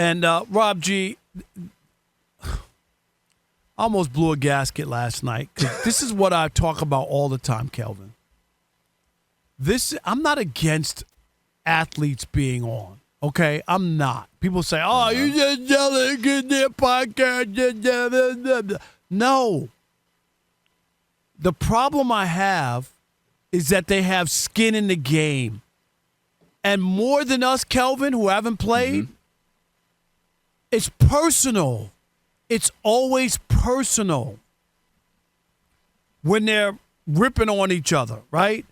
And Rob G, I almost blew a gasket last night. 'Cause this is what I talk about all the time, Kelvin. I'm not against athletes being on. Okay, I'm not. People say, "Oh, you just yelling at their podcast." No. The problem I have is that they have skin in the game, and more than us, Kelvin, who haven't played. It's personal. It's always personal when they're ripping on each other, right?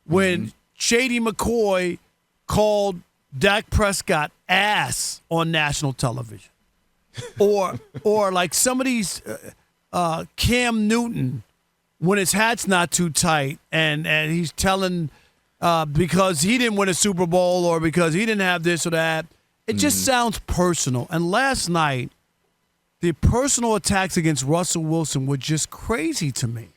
When Shady McCoy called Dak Prescott ass on national television. or like some of these Cam Newton when his hat's not too tight and he's telling because he didn't win a Super Bowl or because he didn't have this or that. It just sounds personal. And last night, the personal attacks against Russell Wilson were just crazy to me.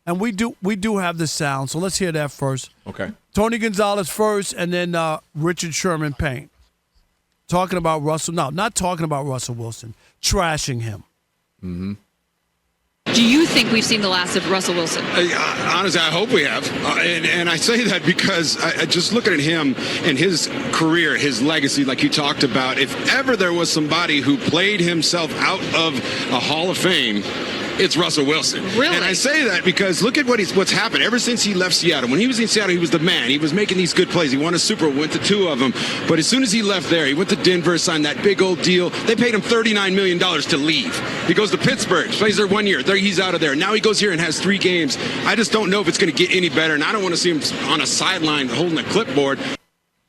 And we do have the sound, so let's hear that first. Okay. Tony Gonzalez first, and then Richard Sherman Payne. Talking about Russell. No, not talking about Russell Wilson. Trashing him. Mm-hmm. Do you think we've seen the last of Russell Wilson? Honestly, I hope we have. And I say that because I just looking at him and his career, his legacy, like you talked about, if ever there was somebody who played himself out of a Hall of Fame, it's Russell Wilson. Really? And I say that because look at what's happened ever since he left Seattle. When he was in Seattle, he was the man. He was making these good plays. He won a Super Bowl, went to 2 of them. But as soon as he left there, he went to Denver, signed that big old deal. They paid him $39 million to leave. He goes to Pittsburgh, plays there 1 year. He's out of there. Now he goes here and has 3 games. I just don't know if it's going to get any better, and I don't want to see him on a sideline holding a clipboard.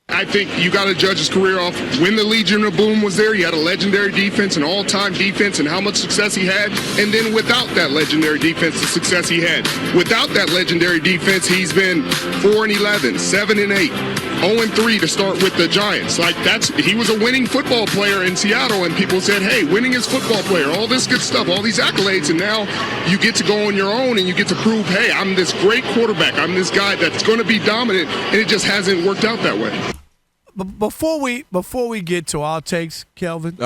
I think you got to judge his career off when the Legion of Boom was there. He had a legendary defense, an all-time defense, and how much success he had. And then without that legendary defense, the success he had. Without that legendary defense, he's been 4-11, 7-8, 0-3 to start with the Giants. He was a winning football player in Seattle, and people said, hey, winning is football player, all this good stuff, all these accolades, and now you get to go on your own and you get to prove, hey, I'm this great quarterback. I'm this guy that's going to be dominant, and it just hasn't worked out that way. But before we get to our takes, Kelvin,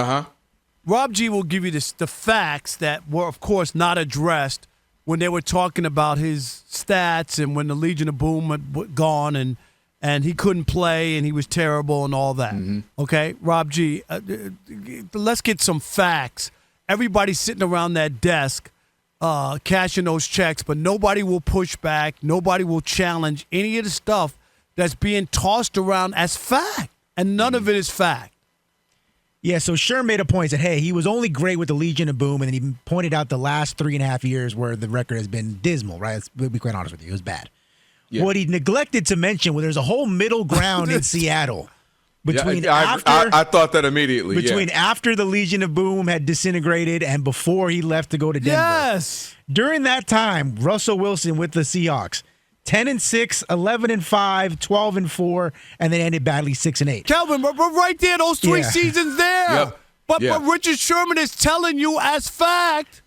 Rob G will give you the facts that were, of course, not addressed when they were talking about his stats and when the Legion of Boom had gone and he couldn't play and he was terrible and all that. Okay, Rob G, let's get some facts. Everybody's sitting around that desk cashing those checks, but nobody will push back. Nobody will challenge any of the stuff that's being tossed around as fact, and none of it is fact. Yeah, so Sherm made a point, said, hey, he was only great with the Legion of Boom, and then he pointed out the last 3.5 years where the record has been dismal, right? Let's be quite honest with you. It was bad. Yeah. What he neglected to mention, well, there's a whole middle ground in Seattle. I thought that immediately. Between after the Legion of Boom had disintegrated and before he left to go to Denver. Yes. During that time, Russell Wilson with the Seahawks, 10-6, 11-5, 12-4, and then ended badly 6-8. Kelvin, we're right there, those 3 seasons there. Yep. But Richard Sherman is telling you as fact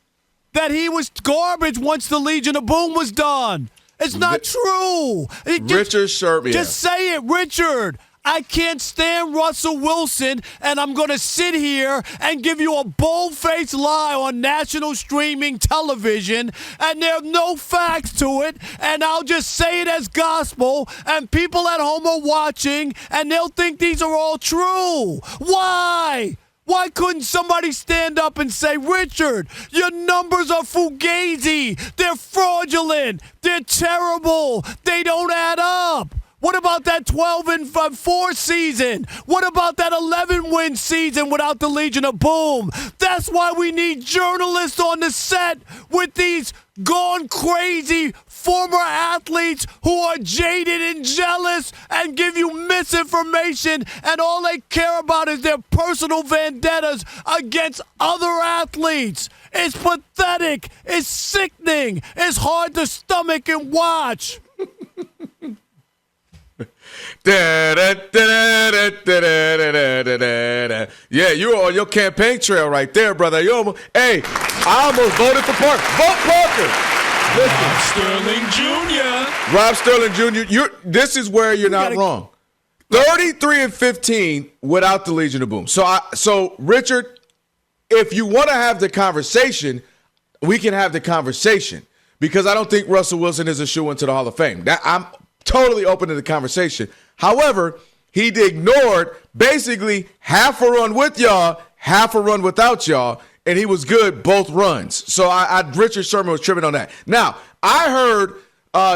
that he was garbage once the Legion of Boom was done. It's not true. Richard Sherman. Just say it, Richard. I can't stand Russell Wilson, and I'm going to sit here and give you a bold-faced lie on national streaming television, and there are no facts to it, and I'll just say it as gospel, and people at home are watching, and they'll think these are all true. Why? Why couldn't somebody stand up and say, Richard, your numbers are fugazi, they're fraudulent, they're terrible, they don't add up? What about that 12-4 season? What about that 11-win season without the Legion of Boom? That's why we need journalists on the set with these gone crazy former athletes who are jaded and jealous and give you misinformation, and all they care about is their personal vendettas against other athletes. It's pathetic. It's sickening. It's hard to stomach and watch. Yeah, you're on your campaign trail right there, brother. Hey, I almost voted for Parker. Vote Parker. Listen. Rob Sterling Jr. Rob Sterling Jr., this is where you're not wrong. 33-15 without the Legion of Boom. So Richard, if you want to have the conversation, we can have the conversation because I don't think Russell Wilson is a shoo-in to the Hall of Fame. I'm totally open to the conversation. However, he ignored basically half a run with y'all, half a run without y'all, and he was good both runs. So Richard Sherman was tripping on that. Now, I heard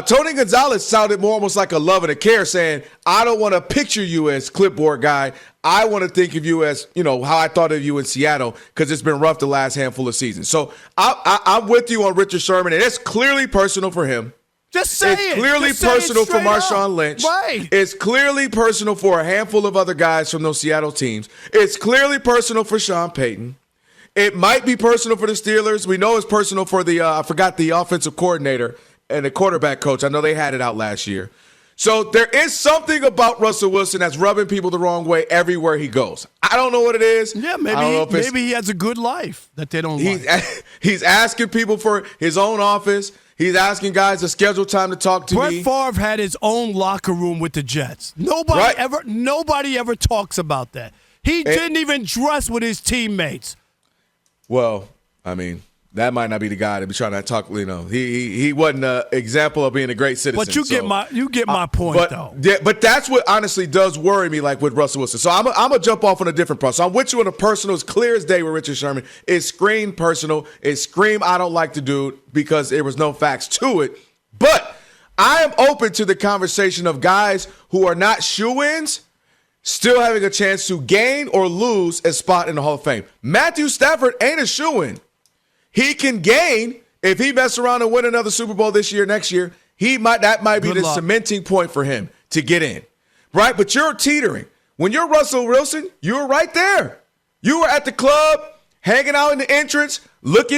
Tony Gonzalez sounded more almost like a love and a care, saying, I don't want to picture you as clipboard guy. I want to think of you as, how I thought of you in Seattle because it's been rough the last handful of seasons. So I'm with you on Richard Sherman, and it's clearly personal for him. Just say it. It's clearly personal for Marshawn Lynch. Right. It's clearly personal for a handful of other guys from those Seattle teams. It's clearly personal for Sean Payton. It might be personal for the Steelers. We know it's personal for the, I forgot the offensive coordinator and the quarterback coach. I know they had it out last year. So there is something about Russell Wilson that's rubbing people the wrong way everywhere he goes. I don't know what it is. Yeah, maybe he has a good life that they don't like. He's asking people for his own office. He's asking guys to schedule time to talk to me. Brett Favre had his own locker room with the Jets. Nobody ever talks about that. He didn't even dress with his teammates. Well, I mean, that might not be the guy to be trying to talk. He wasn't an example of being a great citizen. But you get my point, though. Yeah, but that's what honestly does worry me, like with Russell Wilson. So I'm gonna jump off on a different part. So I'm with you on a personal, it's clear as day with Richard Sherman. It screamed personal. It screamed I don't like the dude because there was no facts to it. But I am open to the conversation of guys who are not shoo-ins still having a chance to gain or lose a spot in the Hall of Fame. Matthew Stafford ain't a shoo-in. He can gain if he messes around and win another Super Bowl this year, next year. That might be the cementing point for him to get in, right? But you're teetering. When you're Russell Wilson, you were right there. You were at the club, hanging out in the entrance,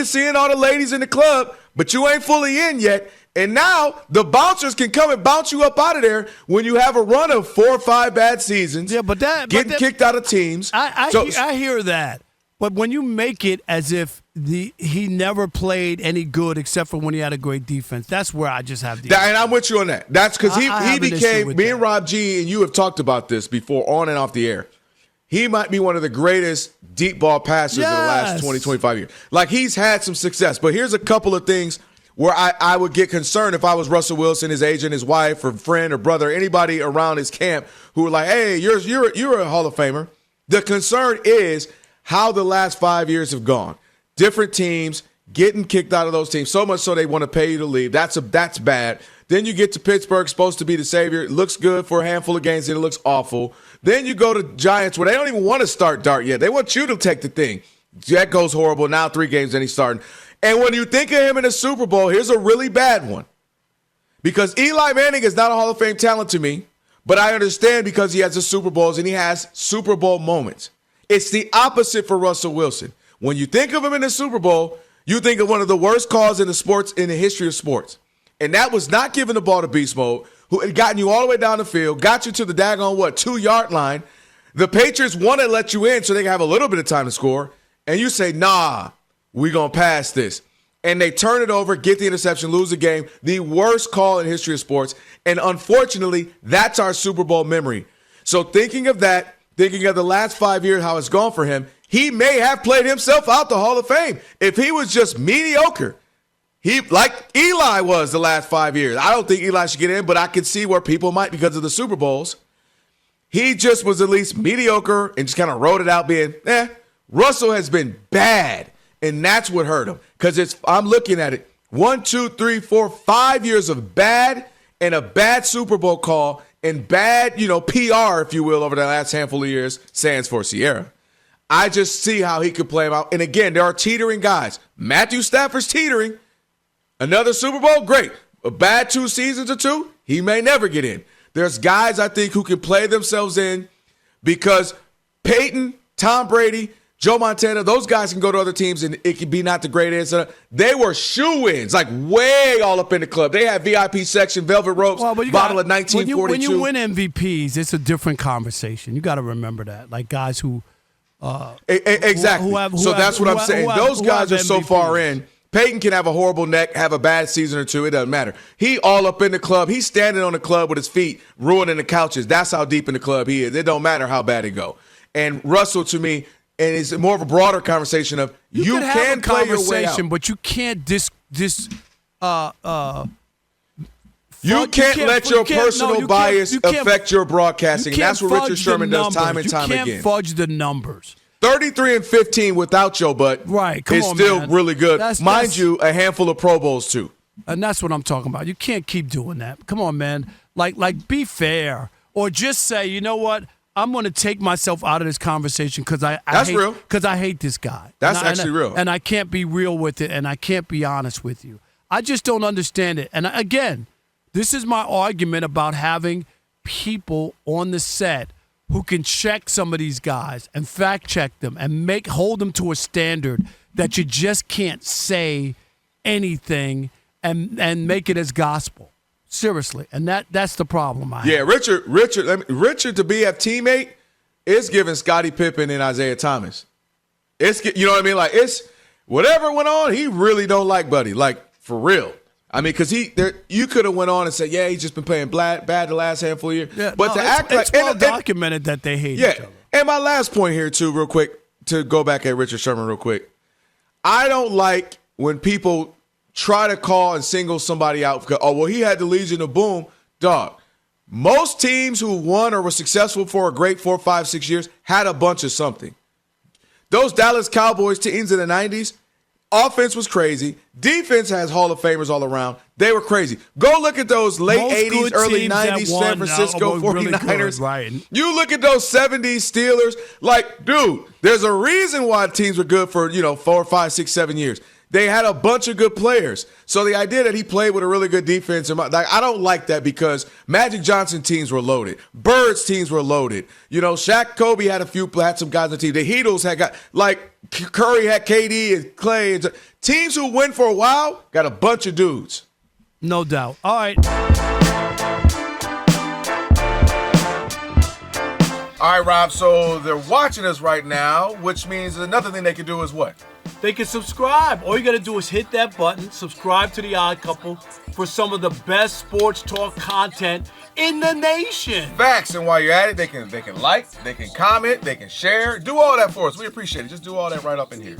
seeing all the ladies in the club, but you ain't fully in yet. And now the bouncers can come and bounce you up out of there when you have a run of 4 or 5 bad seasons. Yeah, but getting kicked out of teams. I hear that. But when you make it as if he never played any good except for when he had a great defense, that's where I just have the issue. And I'm with you on that. That's because he became, me and Rob G, and you have talked about this before on and off the air. He might be one of the greatest deep ball passers in the last 20, 25 years. Like, he's had some success. But here's a couple of things where I would get concerned if I was Russell Wilson, his agent, his wife, or friend, or brother, anybody around his camp who were like, hey, you're a Hall of Famer. The concern is how the last 5 years have gone. Different teams getting kicked out of those teams, so much so they want to pay you to leave. That's bad. Then you get to Pittsburgh, supposed to be the savior. It looks good for a handful of games, and it looks awful. Then you go to Giants, where they don't even want to start Dart yet. They want you to take the thing. That goes horrible. Now 3 games, and he's starting. And when you think of him in a Super Bowl, here's a really bad one. Because Eli Manning is not a Hall of Fame talent to me, but I understand because he has the Super Bowls and he has Super Bowl moments. It's the opposite for Russell Wilson. When you think of him in the Super Bowl, you think of one of the worst calls in the history of sports. And that was not giving the ball to Beast Mode, who had gotten you all the way down the field, got you to the daggone, 2-yard line. The Patriots want to let you in so they can have a little bit of time to score. And you say, nah, we're going to pass this. And they turn it over, get the interception, lose the game. The worst call in history of sports. And unfortunately, that's our Super Bowl memory. So thinking of that, thinking of the last 5 years, how it's gone for him, he may have played himself out the Hall of Fame. If he was just mediocre, like Eli was the last 5 years. I don't think Eli should get in, but I can see where people might because of the Super Bowls. He just was at least mediocre and just kind of wrote it out being, Russell has been bad, and that's what hurt him. Because I'm looking at it, 1, 2, 3, 4, 5 years of bad and a bad Super Bowl call and bad, PR, if you will, over the last handful of years, sans for Sierra. I just see how he could play him out. And again, there are teetering guys. Matthew Stafford's teetering. Another Super Bowl, great. A bad 2 seasons or 2, he may never get in. There's guys, I think, who can play themselves in because Peyton, Tom Brady, Joe Montana, those guys can go to other teams and it can be not the great answer. They were shoo-ins, like way all up in the club. They had VIP section, velvet ropes, bottle of 1942. When you win MVPs, it's a different conversation. You got to remember that. Like guys who exactly. So that's what I'm saying. Those guys are so far in. Peyton can have a horrible neck, have a bad season or two. It doesn't matter. He all up in the club. He's standing on the club with his feet, ruining the couches. That's how deep in the club he is. It don't matter how bad it go. And Russell, to me, and it's more of a broader conversation of you can play your way out. But you can't You can't let your personal bias affect your broadcasting. And that's what Richard Sherman does time and time again. You can't fudge the numbers. 33-15 without Joe Butt is still really good. Mind you, a handful of Pro Bowls too. And that's what I'm talking about. You can't keep doing that. Come on, man. Like be fair. Or just say, you know what? I'm going to take myself out of this conversation because I hate this guy. That's actually real. And I can't be real with it, and I can't be honest with you. I just don't understand it. And again, this is my argument about having people on the set who can check some of these guys and fact check them and hold them to a standard that you just can't say anything and make it as gospel. Seriously, and that's the problem I have. Yeah, Richard to be a teammate is giving Scottie Pippen and Isaiah Thomas. You know what I mean? Like, it's whatever went on, he really don't like Buddy, like for real. I mean, because you could have went on and said, yeah, he's just been playing bad the last handful of years. Yeah, but it's well documented that they hate each other. And my last point here too, real quick, to go back at Richard Sherman real quick. I don't like when people try to call and single somebody out because, oh, well, he had the Legion of Boom. Dog, most teams who won or were successful for a great 4, 5, 6 years had a bunch of something. Those Dallas Cowboys teams in the 90s, offense was crazy. Defense has Hall of Famers all around. They were crazy. Go look at those late 80s, early 90s San Francisco 49ers. Really good, right. You look at those 70s Steelers. Like, dude, there's a reason why teams were good for, 4, 5, 6, 7 years. They had a bunch of good players. So the idea that he played with a really good defense, I don't like that because Magic Johnson teams were loaded. Bird's teams were loaded. Shaq, Kobe had some guys on the team. The Heatles Curry had KD and Clay. Teams who win for a while got a bunch of dudes. No doubt. All right. All right, Rob. So they're watching us right now, which means another thing they can do is what? They can subscribe. All you got to do is hit that button, subscribe to The Odd Couple for some of the best sports talk content in the nation. Facts. And while you're at it, they can like, they can comment, they can share. Do all that for us. We appreciate it. Just do all that right up in here.